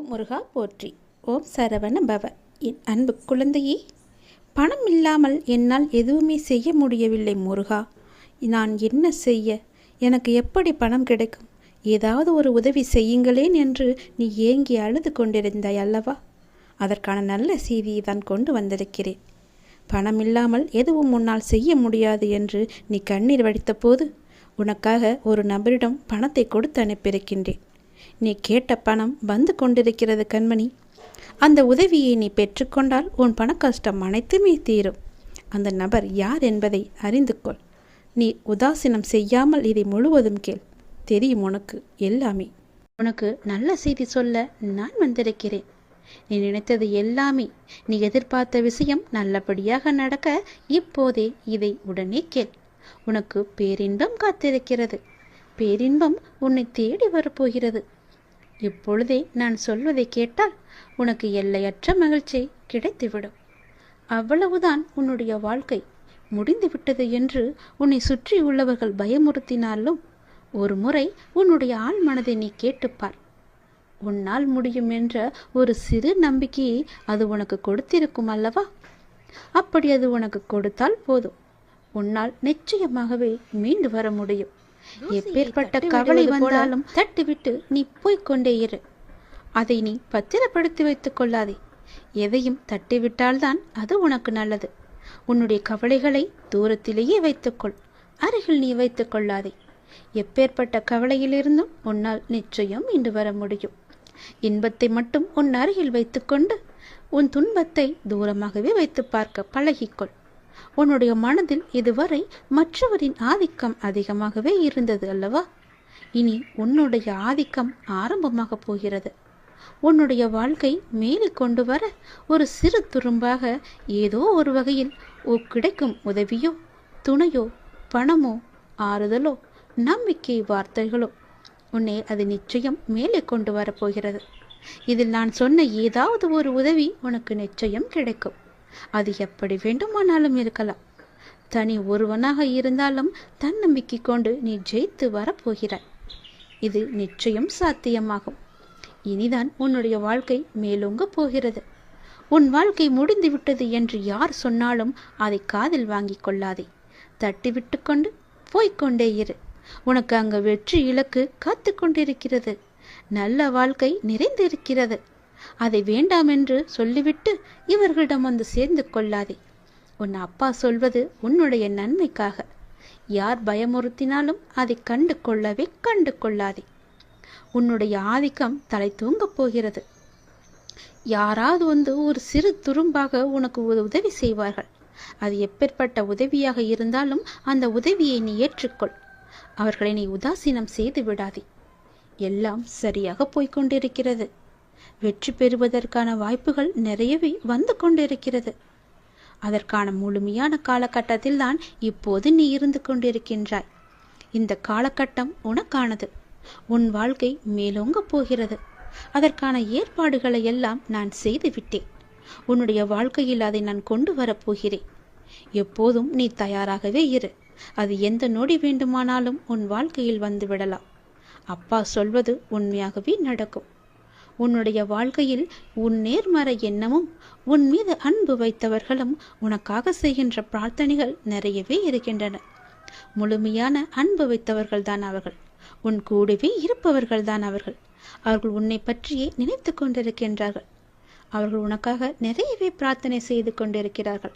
ஓம் முருகா போற்றி. ஓம் சரவண பவ. என் அன்பு குழந்தையே, பணம் இல்லாமல் என்னால் எதுவுமே செய்ய முடியவில்லை முருகா. நான் என்ன செய்ய? எனக்கு எப்படி பணம் கிடைக்கும்? ஏதாவது ஒரு உதவி செய்யுங்களேன் என்று நீ ஏங்கி அழுது கொண்டிருந்தாய் அல்லவா? அதற்கான நல்ல செய்தியை தான் கொண்டு வந்திருக்கிறேன். பணம் இல்லாமல் எதுவும் உன்னால் செய்ய முடியாது என்று நீ கண்ணீர் வடித்த போது உனக்காக ஒரு நபரிடம் பணத்தை கொடுத்து அனுப்பியிருக்கின்றேன். நீ கேட்ட பணம் வந்து கொண்டிருக்கிறது கண்மணி. அந்த உதவியை நீ பெற்றுக்கொண்டால் உன் பண கஷ்டம் அனைத்துமே தீரும். அந்த நபர் யார் என்பதை அறிந்து கொள். நீ உதாசீனம் செய்யாமல் இதை முழுவதும் கேள். தெரியும் உனக்கு எல்லாமே. உனக்கு நல்ல செய்தி சொல்ல நான் வந்திருக்கிறேன். நீ நினைத்தது எல்லாமே, நீ எதிர்பார்த்த விஷயம் நல்லபடியாக நடக்க இப்போதே இதை உடனே கேள். உனக்கு பேரின்பம் காத்திருக்கிறது. பேரின்பம் உன்னை தேடி வரப்போகிறது. இப்பொழுதே நான் சொல்வதை கேட்டால் உனக்கு எல்லையற்ற மகிழ்ச்சி கிடைத்துவிடும். அவ்வளவுதான் உன்னுடைய வாழ்க்கை முடிந்துவிட்டது என்று உன்னை சுற்றி உள்ளவர்கள் பயமுறுத்தினாலும் ஒரு முறை உன்னுடைய ஆள் மனதை நீ கேட்டுப்பார். உன்னால் முடியும் என்ற ஒரு சிறு நம்பிக்கையை அது உனக்கு கொடுத்திருக்கும் அல்லவா? அப்படி அது உனக்கு கொடுத்தால் போதும், உன்னால் நிச்சயமாகவே மீண்டு வர முடியும். எப்பேற்பட்ட கவலை வந்தாலும் தட்டிவிட்டு நீ போய்கொண்டே இரு. அதை நீ பத்திரப்படுத்தி வைத்துக் கொள்ளாதே. எதையும் தட்டிவிட்டால்தான் அது உனக்கு நல்லது. உன்னுடைய கவலைகளை தூரத்திலேயே வைத்துக்கொள், அருகில் நீ வைத்துக் கொள்ளாதே. எப்பேற்பட்ட கவலையிலிருந்தும் உன்னால் நிச்சயம் மீண்டு வர முடியும். இன்பத்தை மட்டும் உன் அருகில் வைத்துக்கொண்டு உன் துன்பத்தை தூரமாகவே வைத்து பார்க்க பழகிக்கொள். உன்னுடைய மனதில் இதுவரை மற்றவரின் ஆதிக்கம் அதிகமாகவே இருந்தது அல்லவா? இனி உன்னுடைய ஆதிக்கம் ஆரம்பமாக போகிறது. உன்னுடைய வாழ்க்கை மேலே கொண்டு வர ஒரு சிறு துரும்பாக ஏதோ ஒரு வகையில் கிடைக்கும் உதவியோ, துணையோ, பணமோ, ஆறுதலோ, நம்பிக்கை வார்த்தைகளோ உன்னை அது நிச்சயம் மேலே கொண்டு வரப்போகிறது. இதில் நான் சொன்ன ஏதாவது ஒரு உதவி உனக்கு நிச்சயம் கிடைக்கும். அது எப்படி வேண்டுமானாலும் இருக்கலாம். தனி ஒருவனாக இருந்தாலும் தன்னம்பிக்கை கொண்டு நீ ஜெயித்து வரப்போகிறாய். இது நிச்சயம் சாத்தியமாகும். இனிதான் உன்னுடைய வாழ்க்கை மேலோங்க போகிறது. உன் வாழ்க்கை முடிந்துவிட்டது என்று யார் சொன்னாலும் அதை காதில் வாங்கி கொள்ளாதே. தட்டிவிட்டு கொண்டு போய்கொண்டே இரு. உனக்கு அங்கு வெற்றி இலக்கு காத்து கொண்டிருக்கிறது. நல்ல வாழ்க்கை நிறைந்திருக்கிறது. அதை வேண்டாம் என்று சொல்லிவிட்டு இவர்களிடம் வந்து சேர்ந்து கொள்ளாதே. உன் அப்பா சொல்வது உன்னுடைய நன்மைக்காக. யார் பயமுறுத்தினாலும் அதை கண்டு கொள்ளாதே. உன்னுடைய ஆதிக்கம் தலை தூங்கப் போகிறது. யாராவது வந்து ஒரு சிறு துரும்பாக உனக்கு உதவி செய்வார்கள். அது எப்பேற்பட்ட உதவியாக இருந்தாலும் அந்த உதவியை நீ ஏற்றுக்கொள். அவர்களை நீ உதாசீனம் செய்து விடாதே. எல்லாம் சரியாக போய்கொண்டிருக்கிறது. வெற்றி பெறுவதற்கான வாய்ப்புகள் நிறையவே வந்து கொண்டிருக்கிறது. அதற்கான முழுமையான காலகட்டத்தில் தான் இப்போது நீ இருந்து கொண்டிருக்கின்றாய். இந்த காலகட்டம் உனக்கானது. உன் வாழ்க்கை மேலோங்க போகிறது. அதற்கான ஏற்பாடுகளை எல்லாம் நான் செய்துவிட்டேன். உன்னுடைய வாழ்க்கையில் அதை நான் கொண்டு வரப்போகிறேன். எப்போதும் நீ தயாராகவே இரு. அது எந்த நொடி வேண்டுமானாலும் உன் வாழ்க்கையில் வந்து விடலாம். அப்பா சொல்வது உண்மையாகவே நடக்கும். உன்னுடைய வாழ்க்கையில் உன் நேர்மறை எண்ணமும் உன் மீது அன்பு வைத்தவர்களும் உனக்காக செய்கின்ற பிரார்த்தனைகள் நிறையவே இருக்கின்றன. முழுமையான அன்பு வைத்தவர்கள் தான் அவர்கள். உன் கூடவே இருப்பவர்கள் தான் அவர்கள். அவர்கள் உன்னை பற்றியே நினைத்து கொண்டிருக்கின்றார்கள். அவர்கள் உனக்காக நிறையவே பிரார்த்தனை செய்து கொண்டிருக்கிறார்கள்.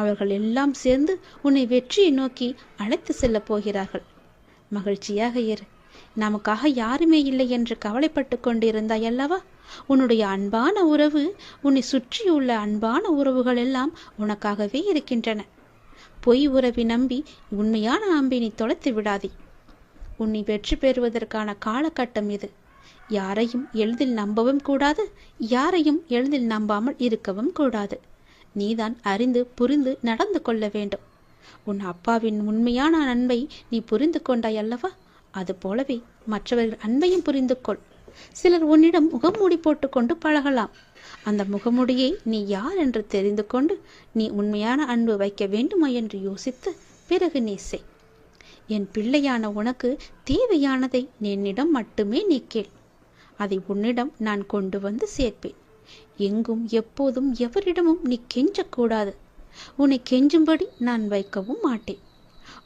அவர்கள் எல்லாம் சேர்ந்து உன்னை வெற்றியை நோக்கி அழைத்து செல்ல போகிறார்கள். மகிழ்ச்சியாக இரு. நமக்காக யாருமே இல்லை என்று கவலைப்பட்டு கொண்டிருந்தாய் அல்லவா? உன்னுடைய அன்பான உறவு, உன்னை சுற்றியுள்ள அன்பான உறவுகள் எல்லாம் உனக்காகவே இருக்கின்றன. பொய் உறவை நம்பி உண்மையான அம்பை நீ தொலைத்து விடாதே. உன்னை வெற்றி பெறுவதற்கான காலகட்டம் இது. யாரையும் எளிதில் நம்பவும் கூடாது, யாரையும் எளிதில் நம்பாமல் இருக்கவும் கூடாது. நீதான் அறிந்து புரிந்து நடந்து கொள்ள வேண்டும். உன் அப்பாவின் உண்மையான அன்பை நீ புரிந்து கொண்டாய் அல்லவா? அது போலவே மற்றவர்கள் அன்பையும் புரிந்து கொள். சிலர் உன்னிடம் முகமூடி போட்டுக்கொண்டு பழகலாம். அந்த முகமூடியை நீ யார் என்று தெரிந்து கொண்டு நீ உண்மையான அன்பு வைக்க வேண்டுமா என்று யோசித்து பிறகு நீ செய். என் பிள்ளையான உனக்கு தேவையானதை என்னிடம் மட்டுமே நீ கேள். அதை உன்னிடம் நான் கொண்டு வந்து சேர்ப்பேன். எங்கும் எப்போதும் எவரிடமும் நீ கெஞ்சக்கூடாது. உன்னை கெஞ்சும்படி நான் வைக்கவும் மாட்டேன்.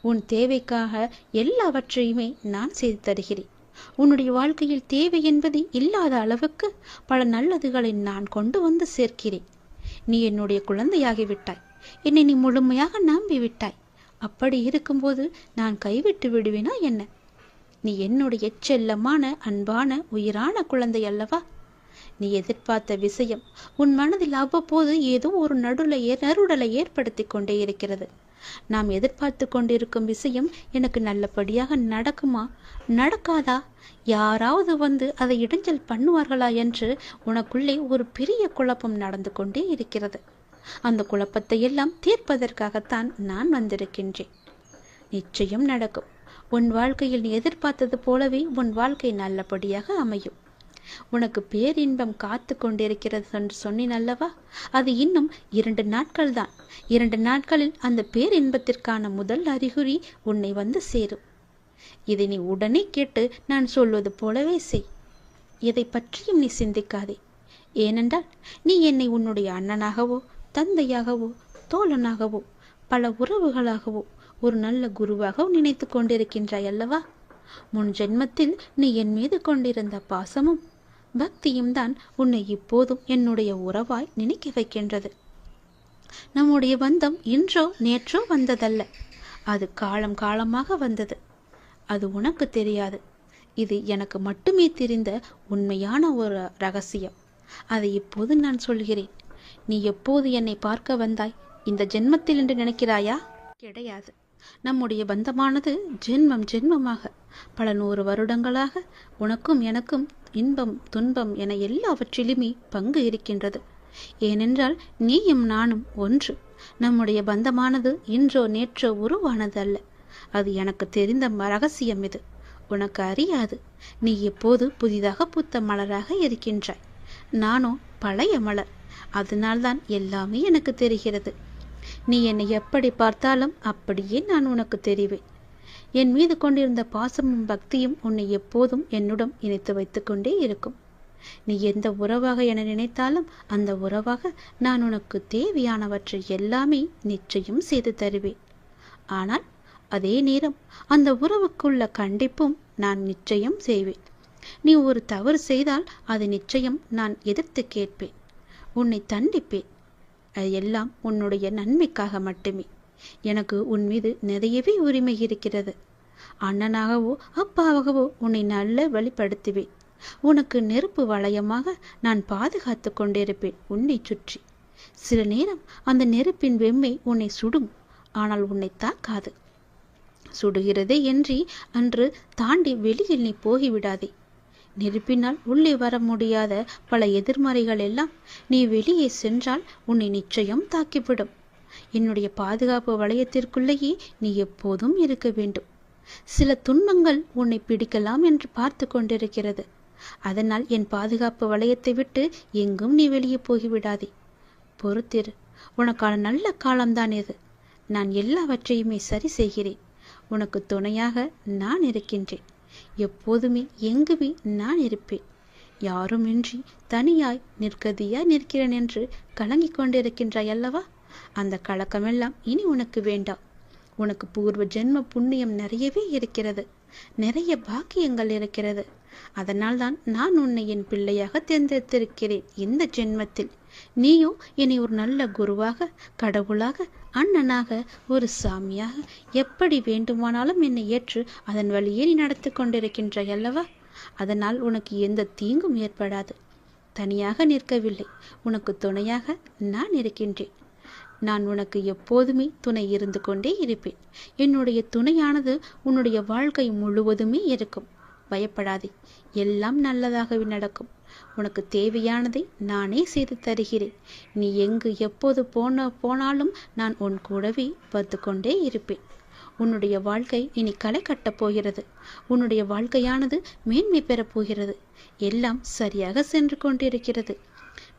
உன் தேவைக்காக எல்லாவற்றையுமே நான் செய்து தருகிறேன். உன்னுடைய வாழ்க்கையில் தேவை என்பது இல்லாத அளவுக்கு பல நல்லதுகளை நான் கொண்டு வந்து சேர்க்கிறேன். நீ என்னுடைய குழந்தையாகிவிட்டாய். என்னை நீ முழுமையாக நம்பிவிட்டாய். அப்படி இருக்கும்போது நான் கைவிட்டு விடுவேனா என்ன? நீ என்னுடைய செல்லமான அன்பான உயிரான குழந்தை அல்லவா? நீ எதிர்பார்த்த விஷயம் உன் மனதில் அவ்வப்போது ஏதோ ஒரு நறுடலை ஏற்படுத்தி கொண்டே இருக்கிறது. நாம் எதிர்பார்த்து கொண்டிருக்கும் விஷயம் எனக்கு நல்லபடியாக நடக்குமா நடக்காதா, யாராவது வந்து அதை இடைஞ்சல் பண்ணுவார்களா என்று உனக்குள்ளே ஒரு பெரிய குழப்பம் நடந்து கொண்டே இருக்கிறது. அந்த குழப்பத்தை எல்லாம் தீர்ப்பதற்காகத்தான் நான் வந்திருக்கின்றேன். நிச்சயம் நடக்கும். உன் வாழ்க்கையில் நீ எதிர்பார்த்தது போலவே உன் வாழ்க்கை நல்லபடியாக அமையும். உனக்கு பேரின்பம் காத்து கொண்டிருக்கிறது என்று சொன்னேன் அல்லவா? அது இன்னும் 2 நாட்கள் தான். 2 நாட்களில் அந்த பேரின்பத்திற்கான முதல் அறிகுறி உன்னை வந்து சேரும். இதை நீ உடனே கேட்டு நான் சொல்வது போலவே செய். எதை பற்றியும் நீ சிந்திக்காதே. ஏனென்றால் நீ என்னை உன்னுடைய அண்ணனாகவோ தந்தையாகவோ தோழனாகவோ பல உறவுகளாகவோ ஒரு நல்ல குருவாக நினைத்து கொண்டிருக்கின்றாய் அல்லவா? முன் ஜென்மத்தில் நீ என் மீது கொண்டிருந்த பாசமும் பக்தியும் தான் உன்னை இப்போதும் என்னுடைய உறவாய் நினைக்க வைக்கின்றது. நம்முடைய பந்தம் இன்றோ நேற்றோ வந்ததல்ல. அது காலம் காலமாக வந்தது. அது உனக்கு தெரியாது. இது எனக்கு மட்டுமே தெரிந்த உண்மையான ஒரு ரகசியம். அதை இப்போது நான் சொல்கிறேன். நீ எப்போது என்னை பார்க்க வந்தாய்? இந்த ஜென்மத்தில் என்று நினைக்கிறாயா? கிடையாது. நம்முடைய பந்தமானது ஜென்மம் ஜென்மமாக பல 100 வருடங்களாக உனக்கும் எனக்கும் இன்பம் துன்பம் என எல்லாவற்றிலுமே பங்கு இருக்கின்றது. ஏனென்றால் நீயும் நானும் ஒன்று. நம்முடைய பந்தமானது இன்றோ நேற்றோ உருவானது அல்ல. அது எனக்கு தெரிந்த ரகசியம். இது உனக்கு அறியாது. நீ எப்போது புதிதாக பூத்த மலராக இருக்கின்றாய். நானோ பழைய மலர். அதனால்தான் எல்லாமே எனக்கு தெரிகிறது. நீ என்னை எப்படி பார்த்தாலும் அப்படியே நான் உனக்கு தெரிவேன். என் மீது கொண்டிருந்த பாசமும் பக்தியும் உன்னை எப்போதும் என்னுடன் இணைத்து வைத்து கொண்டே இருக்கும். நீ எந்த உறவாக என நினைத்தாலும் அந்த உறவாக நான் உனக்கு தேவையானவற்றை எல்லாமே நிச்சயம் செய்து தருவேன். ஆனால் அதே நேரம் அந்த உறவுக்குள்ள கண்டிப்பும் நான் நிச்சயம் செய்வேன். நீ ஒரு தவறு செய்தால் அது நிச்சயம் நான் எதிர்த்து கேட்பேன். உன்னை தண்டிப்பேன். அது எல்லாம் உன்னுடைய நன்மைக்காக மட்டுமே. எனக்கு உன் மீது நிறையவே உரிமை இருக்கிறது. அண்ணனாகவோ அப்பாவாகவோ உன்னை நல்ல வழிப்படுத்துவேன். உனக்கு நெருப்பு வளையமாக நான் பாதுகாத்து கொண்டிருப்பேன் உன்னை சுற்றி. சில நேரம் அந்த நெருப்பின் வெம்மை உன்னை சுடும், ஆனால் உன்னை தாக்காது. சுடுகிறதே என்று அன்று தாண்டி வெளியில் நீ போகிவிடாதே. நெருப்பினால் உள்ளே வர முடியாத பல எதிர்மறைகள் எல்லாம் நீ வெளியே சென்றால் உன்னை நிச்சயம் தாக்கிவிடும். என்னுடைய பாதுகாப்பு வளையத்திற்குள்ளேயே நீ எப்போதும் இருக்க வேண்டும். சில துன்பங்கள் உன்னை பிடிக்கலாம் என்று பார்த்து கொண்டிருக்கிறது. அதனால் என் பாதுகாப்பு வளையத்தை விட்டு எங்கும் நீ வெளியே போகிவிடாதே. பொறுத்திரு. உனக்கான நல்ல காலம்தான் இது. நான் எல்லாவற்றையுமே சரி செய்கிறேன். உனக்கு துணையாக நான் இருக்கின்றேன். எப்போதுமே எங்குமே நான் இருப்பேன். யாருமின்றி தனியாய் நிற்கதியாய் நிற்கிறேன் என்று கலங்கிக் கொண்டிருக்கின்றாய் அல்லவா? அந்த கலக்கமெல்லாம் இனி உனக்கு வேண்டாம். உனக்கு பூர்வ ஜென்ம புண்ணியம் நிறையவே இருக்கிறது. நிறைய பாக்கியங்கள் இருக்கிறது. அதனால்தான் நான் உன்னை என் பிள்ளையாக தேர்ந்தெடுத்திருக்கிறேன் இந்த ஜென்மத்தில். நீயோ என்னை ஒரு நல்ல குருவாக, கடவுளாக, அண்ணனாக, ஒரு சாமியாக எப்படி வேண்டுமானாலும் என்னை ஏற்று அதன் வழியே நீ நடத்தி கொண்டிருக்கின்றாய் அல்லவா? அதனால் உனக்கு எந்த தீங்கும் ஏற்படாது. தனியாக நிற்கவில்லை, உனக்கு துணையாக நான் இருக்கின்றேன். நான் உனக்கு எப்போதுமே துணை இருந்து கொண்டே இருப்பேன். என்னுடைய துணையானது உன்னுடைய வாழ்க்கை முழுவதுமே இருக்கும். பயப்படாதே, எல்லாம் நல்லதாகவே நடக்கும். உனக்கு தேவையானதை நானே செய்து தருகிறேன். நீ எங்கு எப்போது போனாலும் நான் உன் கூடவே வந்து கொண்டே இருப்பேன். உன்னுடைய வாழ்க்கை இனி களை கட்டப் போகிறது. உன்னுடைய வாழ்க்கையானது மேன்மை பெறப் போகிறது. எல்லாம் சரியாக சென்று கொண்டிருக்கிறது.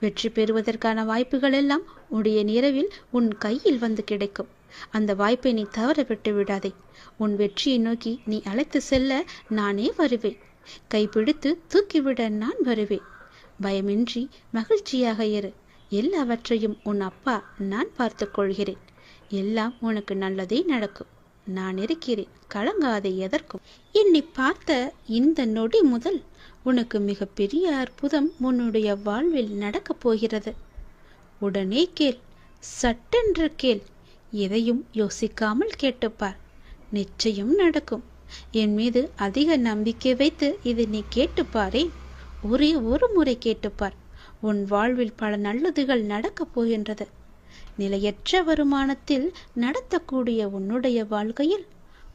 வெற்றி பெறுவதற்கான வாய்ப்புகள் எல்லாம் உடைய நிறவில் உன் கையில் வந்து கிடைக்கும். அந்த வாய்ப்பை நீ தவற விட்டு விடாதே. உன் வெற்றியை நோக்கி நீ அழைத்து செல்ல நானே வருவேன். கைப்பிடித்து தூக்கிவிட நான் வருவேன். பயமின்றி மகிழ்ச்சியாக இரு. எல்லாவற்றையும் உன் அப்பா நான் பார்த்து கொள்கிறேன். எல்லாம் உனக்கு நல்லதே நடக்கும். நான் இருக்கிறேன், கலங்காதே எதற்கும். என்னை பார்த்த இந்த நொடி முதல் உனக்கு மிகப்பெரிய அற்புதம் உன்னுடைய வாழ்வில் நடக்கப் போகிறது. உடனே கேள், சட்டென்று கேள். எதையும் யோசிக்காமல் கேட்டுப்பார், நிச்சயம் நடக்கும். என் மீது அதிக நம்பிக்கை வைத்து இதை நீ கேட்டுப்பாரே. ஒரே ஒரு முறை கேட்டுப்பார். உன் வாழ்வில் பல நல்லதுகள் நடக்கப் போகின்றது. நிலையற்ற வருமானத்தில் நடத்தக்கூடிய உன்னுடைய வாழ்க்கையில்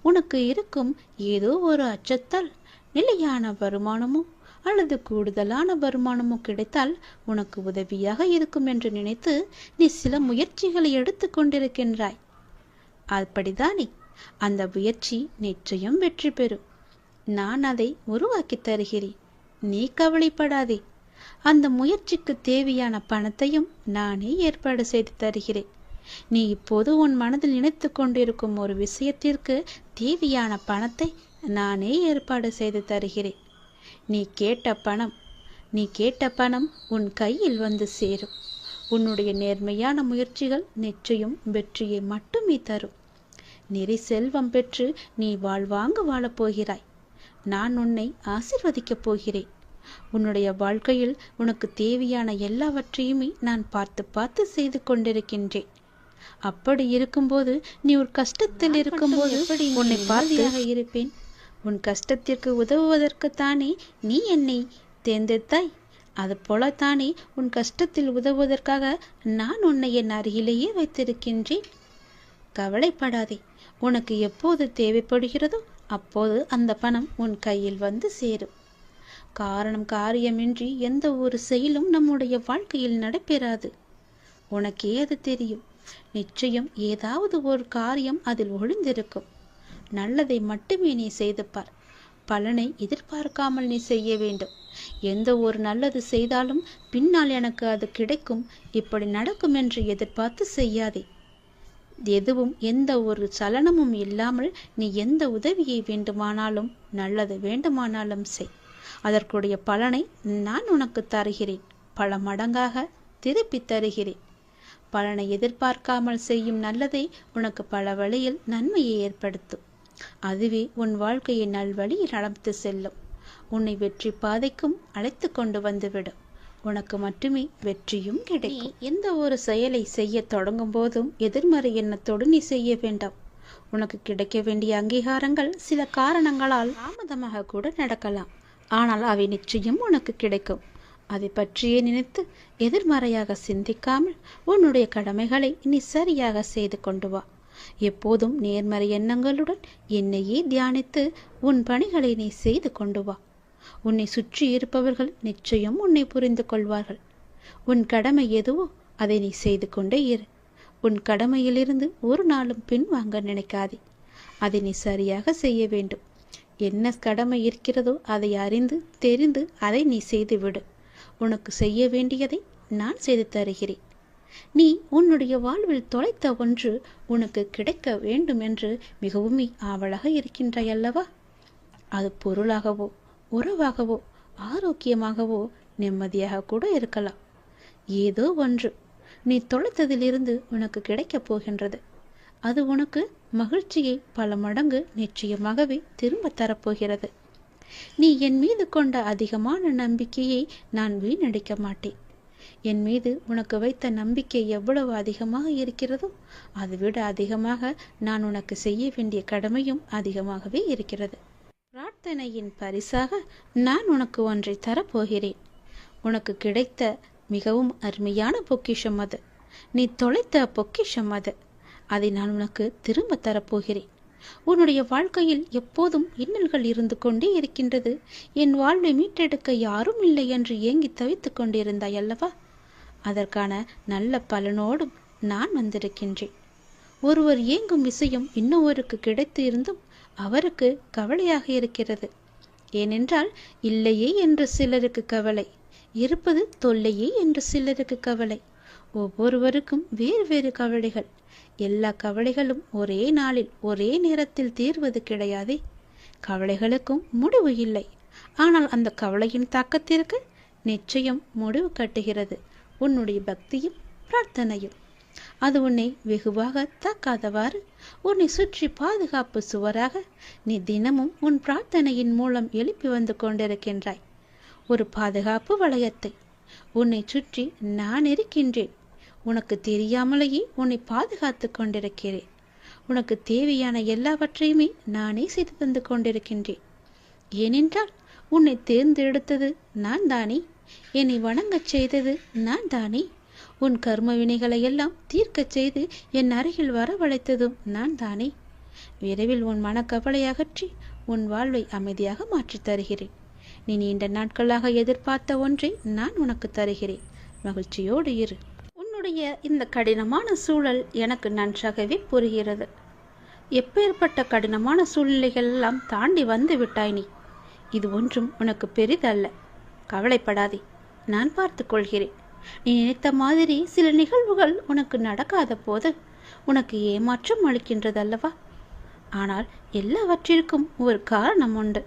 உனக்கு இருக்கும் ஏதோ ஒரு அச்சத்தால் நிலையான வருமானமோ அல்லது கூடுதலான வருமானமோ கிடைத்தால் உனக்கு உதவியாக இருக்கும் என்று நினைத்து நீ சில முயற்சிகளை எடுத்து கொண்டிருக்கின்றாய். அப்படித்தானே? அந்த முயற்சி நிச்சயம் வெற்றி பெறும். நான் அதை உருவாக்கி தருகிறேன். நீ கவலைப்படாதே. அந்த முயற்சிக்கு தேவையான பணத்தையும் நானே ஏற்பாடு செய்து தருகிறேன். நீ இப்போது உன் மனதில் நினைத்து கொண்டிருக்கும் ஒரு விஷயத்திற்கு தேவையான பணத்தை நானே ஏற்பாடு செய்து தருகிறேன். நீ கேட்ட பணம் உன் கையில் வந்து சேரும். உன்னுடைய நேர்மையான முயற்சிகள் நிச்சயம் வெற்றியை மட்டுமே தரும். நிறை செல்வம் பெற்று நீ வாழ்வாங்க வாழப்போகிறாய். நான் உன்னை ஆசிர்வதிக்கப் போகிறேன். உன்னுடைய வாழ்க்கையில் உனக்கு தேவையான எல்லாவற்றையுமே நான் பார்த்து செய்து கொண்டிருக்கின்றேன். அப்படி இருக்கும்போது நீ ஒரு கஷ்டத்தில் இருக்கும்போது உன்னை பார்வையாக இருப்பேன். உன் கஷ்டத்திற்கு உதவுவதற்குத்தானே நீ என்னை தேர்ந்தெடுத்தாய். அது போலத்தானே உன் கஷ்டத்தில் உதவுவதற்காக நான் உன்னை என் அருகிலேயே வைத்திருக்கின்றேன். கவலைப்படாதே. உனக்கு எப்போது தேவைப்படுகிறதோ அப்போது அந்த பணம் உன் கையில் வந்து சேரும். காரியமின்றி எந்த ஒரு செயலும் நம்முடைய வாழ்க்கையில் நடைபெறாது. உனக்கே அது தெரியும். நிச்சயம் ஏதாவது ஒரு காரியம் அதில் ஒளிந்திருக்கும். நல்லதை மட்டுமே நீ செய்து பார். பலனை எதிர்பார்க்காமல் நீ செய்ய வேண்டும். எந்த ஒரு நல்லது செய்தாலும் பின்னால் எனக்கு அது கிடைக்கும், இப்படி நடக்கும் என்று எதிர்பார்த்து செய்யாதே. எதுவும் எந்த ஒரு சலனமும் இல்லாமல் நீ எந்த உதவியை வேண்டுமானாலும் நல்லது வேண்டுமானாலும் செய். அதற்குடைய பலனை நான் உனக்கு தருகிறேன். பல மடங்காக திருப்பி தருகிறேன். பலனை எதிர்பார்க்காமல் செய்யும் நல்லதை உனக்கு பல வழியில் நன்மையை ஏற்படுத்தும். அதுவே உன் வாழ்க்கையை நல்வழியில் நடந்து செல்லும். உன்னை வெற்றி பாதைக்கும் அழைத்து கொண்டு வந்துவிடும். உனக்கு மட்டுமே வெற்றியும் கிடைக்கும். எந்த ஒரு செயலை செய்ய தொடங்கும் போதும் எதிர்மறை எண்ணத்தோடு நீ செய்ய வேண்டாம். உனக்கு கிடைக்க வேண்டிய அங்கீகாரங்கள் சில காரணங்களால் தாமதமாக கூட நடக்கலாம். ஆனால் அவை நிச்சயம் உனக்கு கிடைக்கும். அதை பற்றியே நினைத்து எதிர்மறையாக சிந்திக்காமல் உன்னுடைய கடமைகளை நீ சரியாக செய்து கொண்டு வா. எப்போதும் நேர்மறை எண்ணங்களுடன் என்னையே தியானித்து உன் பணிகளை நீ செய்து கொண்டு வா. உன்னை சுற்றி இருப்பவர்கள் நிச்சயம் உன்னை புரிந்து கொள்வார்கள். உன் கடமை எதுவோ அதை நீ செய்து கொண்டே இரு. உன் கடமையிலிருந்து ஒரு நாளும் பின்வாங்க நினைக்காதே. அதை நீ சரியாக செய்ய வேண்டும். என்ன கடமை இருக்கிறதோ அதை அறிந்து தெரிந்து அதை நீ செய்துவிடு. உனக்கு செய்ய வேண்டியதை நான் செய்து தருகிறேன். நீ உன்னுடைய வாழ்வில் தொலைத்த ஒன்று உனக்கு கிடைக்க வேண்டும் என்று மிகவும் ஆவலாக இருக்கின்றாய் அல்லவா? அது பொருளாகவோ உறவாகவோ ஆரோக்கியமாகவோ நிம்மதியாக கூட இருக்கலாம். ஏதோ ஒன்று நீ தொலைத்ததிலிருந்து உனக்கு கிடைக்கப் போகின்றது. அது உனக்கு மகிழ்ச்சியை பல மடங்கு நிச்சயமாகவே திரும்ப தரப்போகிறது. நீ என் மீது கொண்ட அதிகமான நம்பிக்கையை நான் வீணடிக்க மாட்டேன். என் மீது உனக்கு வைத்த நம்பிக்கை எவ்வளவு அதிகமாக இருக்கிறதோ அதைவிட அதிகமாக நான் உனக்கு செய்ய வேண்டிய கடமையும் அதிகமாகவே இருக்கிறது. பிரார்த்தனையின் பரிசாக நான் உனக்கு ஒன்றை தரப்போகிறேன். உனக்கு கிடைத்த மிகவும் அருமையான பொக்கிஷம் அது. நீ தொலைத்த பொக்கிஷம் அது. அதை நான் உனக்கு திரும்ப தரப்போகிறேன். உன்னுடைய வாழ்க்கையில் எப்போதும் இன்னல்கள் இருந்து கொண்டே இருக்கின்றது. என் வாழ்வை மீட்டெடுக்க யாரும் இல்லை என்று ஏங்கி தவித்துக் கொண்டிருந்தாய் அல்லவா? அதற்கான நல்ல பலனோடும் நான் வந்திருக்கின்றேன். ஒருவர் ஏங்கும் விஷயம் இன்னொருவருக்கு கிடைத்து இருந்தும் அவருக்கு கவலையாக இருக்கிறது. ஏனென்றால் இல்லையே என்று சிலருக்கு கவலை, இருப்பது தொல்லையே என்று சிலருக்கு கவலை. ஒவ்வொருவருக்கும் வேறு வேறு கவலைகள். எல்லா கவலைகளும் ஒரே நாளில் ஒரே நேரத்தில் தீர்வது கிடையாதே. கவலைகளுக்கும் முடிவு இல்லை. ஆனால் அந்த கவலையின் தாக்கத்திற்கு நிச்சயம் முடிவு கட்டுகிறது உன்னுடைய பக்தியும் பிரார்த்தனையும். அது உன்னை வெகுவாக தாக்காதவாறு உன்னை சுற்றி பாதுகாப்பு சுவராக நீ தினமும் உன் பிரார்த்தனையின் மூலம் எழுப்பி வந்து கொண்டிருக்கின்றாய். ஒரு பாதுகாப்பு வளையத்தை உன்னை சுற்றி நான் இருக்கின்றேன். உனக்கு தெரியாமலேயே உன்னை பாதுகாத்து கொண்டிருக்கிறேன். உனக்கு தேவையான எல்லாவற்றையுமே நானே செய்து தந்து கொண்டிருக்கின்றேன். ஏனென்றால் உன்னை தேர்ந்தெடுத்தது நான் தானே. என்னை வணங்கச் செய்தது நான் தானே. உன் கர்ம வினைகளை எல்லாம் தீர்க்கச் செய்து என் அருகில் வரவழைத்ததும் நான் தானே. விரைவில் உன் மனக்கவலை அகற்றி உன் வாழ்வை அமைதியாக மாற்றித் தருகிறேன். நீ நீண்ட நாட்களாக எதிர்பார்த்த ஒன்றை நான் உனக்கு தருகிறேன். மகிழ்ச்சியோடு இரு. உன்னுடைய இந்த கடினமான சூழல் எனக்கு நன்றாகவே புரிகிறது. எப்பேற்பட்ட கடினமான சூழ்நிலைகள் எல்லாம் தாண்டி வந்து விட்டாய் நீ. இது ஒன்றும் உனக்கு பெரிதல்ல. கவலைப்படாதே, நான் பார்த்து கொள்கிறேன். நீ நினைத்த மாதிரி சில நிகழ்வுகள் உனக்கு நடக்காத போது உனக்கு ஏமாற்றம் அளிக்கின்றது அல்லவா? ஆனால் எல்லாவற்றிற்கும் ஒரு காரணம் உண்டு.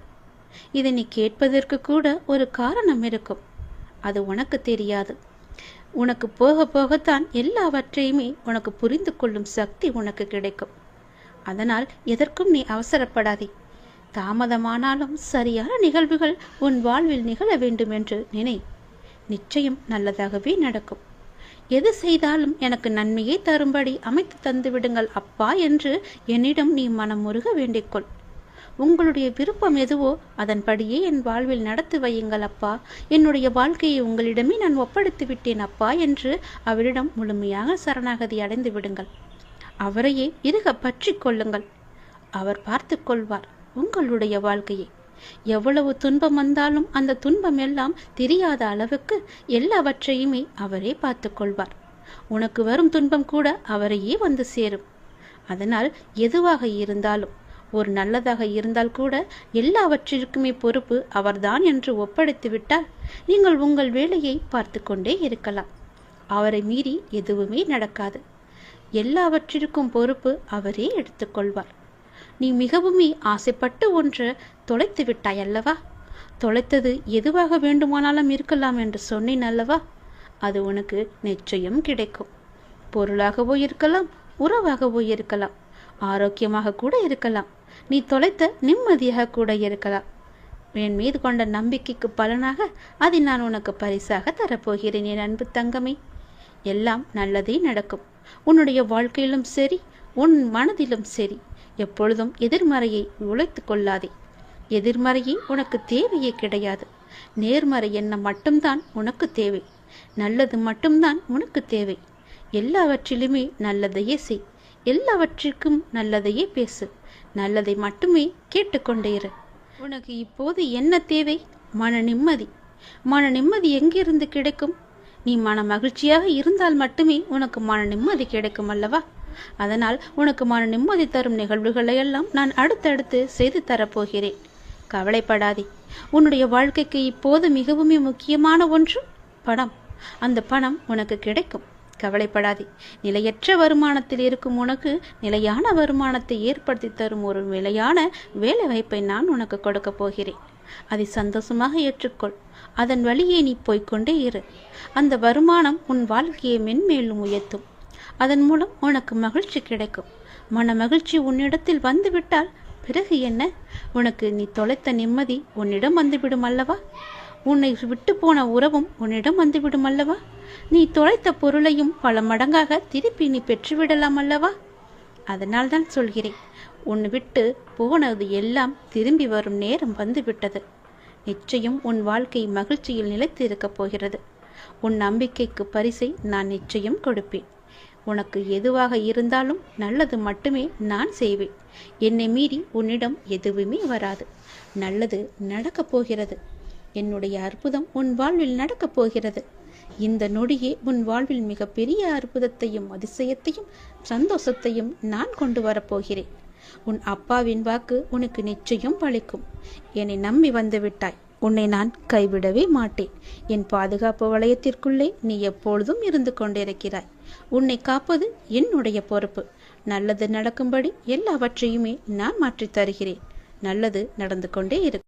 இதை நீ கேட்பதற்கு கூட ஒரு காரணம் இருக்கும். அது உனக்கு தெரியாது. உனக்கு போக போகத்தான் எல்லாவற்றையுமே உனக்கு புரிந்து கொள்ளும் சக்தி உனக்கு கிடைக்கும். அதனால் எதற்கும் நீ அவசரப்படாதே. தாமதமானாலும் சரியான நிகழ்வுகள் உன் வாழ்வில் நிகழ வேண்டும் என்று நினை. நிச்சயம் நல்லதாகவே நடக்கும். எது செய்தாலும் எனக்கு நன்மையை தரும்படி அமைத்து தந்து விடுங்கள் அப்பா என்று என்னிடம் நீ மனமுருக வேண்டிக்கொள். உங்களுடைய விருப்பம் எதுவோ அதன்படியே என் வாழ்வில் நடத்தி வையுங்கள் அப்பா. என்னுடைய வாழ்க்கையை உங்களிடமே நான் ஒப்படைத்து விட்டேன் அப்பா என்று அவரிடம் முழுமையாக சரணாகதி அடைந்து விடுங்கள். அவரையே இறுக பற்றி கொள்ளுங்கள். அவர் பார்த்து கொள்வார் உங்களுடைய வாழ்க்கையை. எவ்வளவு துன்பம் வந்தாலும் அந்த துன்பம் எல்லாம் தெரியாத அளவுக்கு எல்லாவற்றையுமே அவரே பார்த்து கொள்வார். உனக்கு வரும் துன்பம் கூட அவரையே வந்து சேரும். அதனால் எதுவாக இருந்தாலும், ஒரு நல்லதாக இருந்தால் கூட எல்லாவற்றிற்குமே பொறுப்பு அவர்தான் என்று ஒப்படைத்து விட்டால் நீங்கள் உங்கள் வேலையை பார்த்து கொண்டே இருக்கலாம். அவரை மீறி எதுவுமே நடக்காது. எல்லாவற்றிற்கும் பொறுப்பு அவரே எடுத்துக்கொள்வார். நீ மிகவுமே ஆசைப்பட்டு ஒன்று தொலைத்து விட்டாய் அல்லவா? தொலைத்தது எதுவாக வேண்டுமானாலும் இருக்கலாம் என்று சொன்னேன் அல்லவா? அது உனக்கு நிச்சயம் கிடைக்கும். பொருளாகவோ இருக்கலாம், உறவாகவோ இருக்கலாம், ஆரோக்கியமாக கூட இருக்கலாம், நீ தொலைத்த நிம்மதியாக கூட இருக்கலாம். என் மீது கொண்ட நம்பிக்கைக்கு பலனாக அதை நான் உனக்கு பரிசாக தரப்போகிறேன் என் அன்பு தங்கமே. எல்லாம் நல்லதே நடக்கும். உன்னுடைய வாழ்க்கையிலும் சரி, உன் மனதிலும் சரி, எப்பொழுதும் எதிர்மறையை உழைத்து கொள்ளாதே. எதிர்மறையே உனக்கு தேவையே கிடையாது. நேர்மறை எண்ணம் மட்டும்தான் உனக்கு தேவை. நல்லது மட்டும்தான் உனக்கு தேவை. எல்லாவற்றிலுமே நல்லதையே செய். எல்லாவற்றிற்கும் நல்லதையே பேசு. நல்லதை மட்டுமே கேட்டுக்கொண்டே இரு. உனக்கு இப்போது என்ன தேவை? மன நிம்மதி. மன நிம்மதி எங்கிருந்து கிடைக்கும்? நீ மன மகிழ்ச்சியாக இருந்தால் மட்டுமே உனக்கு மன நிம்மதி கிடைக்கும் அல்லவா? அதனால் உனக்கு மன நிம்மதி தரும் நிகழ்வுகளை எல்லாம் நான் அடுத்தடுத்து செய்து தரப்போகிறேன். கவலைப்படாதே. உன்னுடைய வாழ்க்கைக்கு இப்போது மிகவும் முக்கியமான ஒன்று பணம். அந்த பணம் உனக்கு கிடைக்கும். கவலைப்படாதே. நிலையற்ற வருமானத்தில் இருக்கும் உனக்கு நிலையான வருமானத்தை ஏற்படுத்தி தரும் ஒரு நிலையான வேலை வாய்ப்பை நான் உனக்கு கொடுக்க போகிறேன். அதை சந்தோஷமாக ஏற்றுக்கொள். அதன் வழியே நீ போய்கொண்டே இரு. அந்த வருமானம் உன் வாழ்க்கையை மென்மேலும் உயர்த்தும். அதன் மூலம் உனக்கு மகிழ்ச்சி கிடைக்கும். மன மகிழ்ச்சி உன்னிடத்தில் வந்துவிட்டால் பிறகு என்ன? உனக்கு நீ தொலைத்த நிம்மதி உன்னிடம் வந்துவிடும் அல்லவா? உன்னை விட்டு போன உறவும் உன்னிடம் வந்துவிடும் அல்லவா? நீ தொலைத்த பொருளையும் பல மடங்காக திருப்பி நீ பெற்றுவிடலாம் அல்லவா? அதனால் தான் சொல்கிறேன், உன்னை விட்டு போனது எல்லாம் திரும்பி வரும் நேரம் வந்துவிட்டது. நிச்சயம் உன் வாழ்க்கை மகிழ்ச்சியில் நிலைத்து இருக்கப் போகிறது. உன் நம்பிக்கைக்கு பரிசை நான் நிச்சயம் கொடுப்பேன். உனக்கு எதுவாக இருந்தாலும் நல்லது மட்டுமே நான் செய்வேன். என்னை மீறி உன்னிடம் எதுவுமே வராது. நல்லது நடக்கப் போகிறது. என்னுடைய அற்புதம் உன் வாழ்வில் நடக்கப் போகிறது. இந்த நொடியே உன் வாழ்வில் மிகப்பெரிய அற்புதத்தையும் அதிசயத்தையும் சந்தோஷத்தையும் நான் கொண்டு வரப்போகிறேன். உன் அப்பாவின் வாக்கு உனக்கு நிச்சயம் பலிக்கும். என்னை நம்பி வந்து விட்டாய். உன்னை நான் கைவிடவே மாட்டேன். என் பாதுகாப்பு வளையத்திற்குள்ளே நீ எப்பொழுதும் இருந்து கொண்டிருக்கிறாய். உன்னை காப்பது என்னுடைய பொறுப்பு. நல்லது நடக்கும்படி எல்லாவற்றையுமே நான் மாற்றித் தருகிறேன். நல்லது நடந்து கொண்டே இருக்கும்.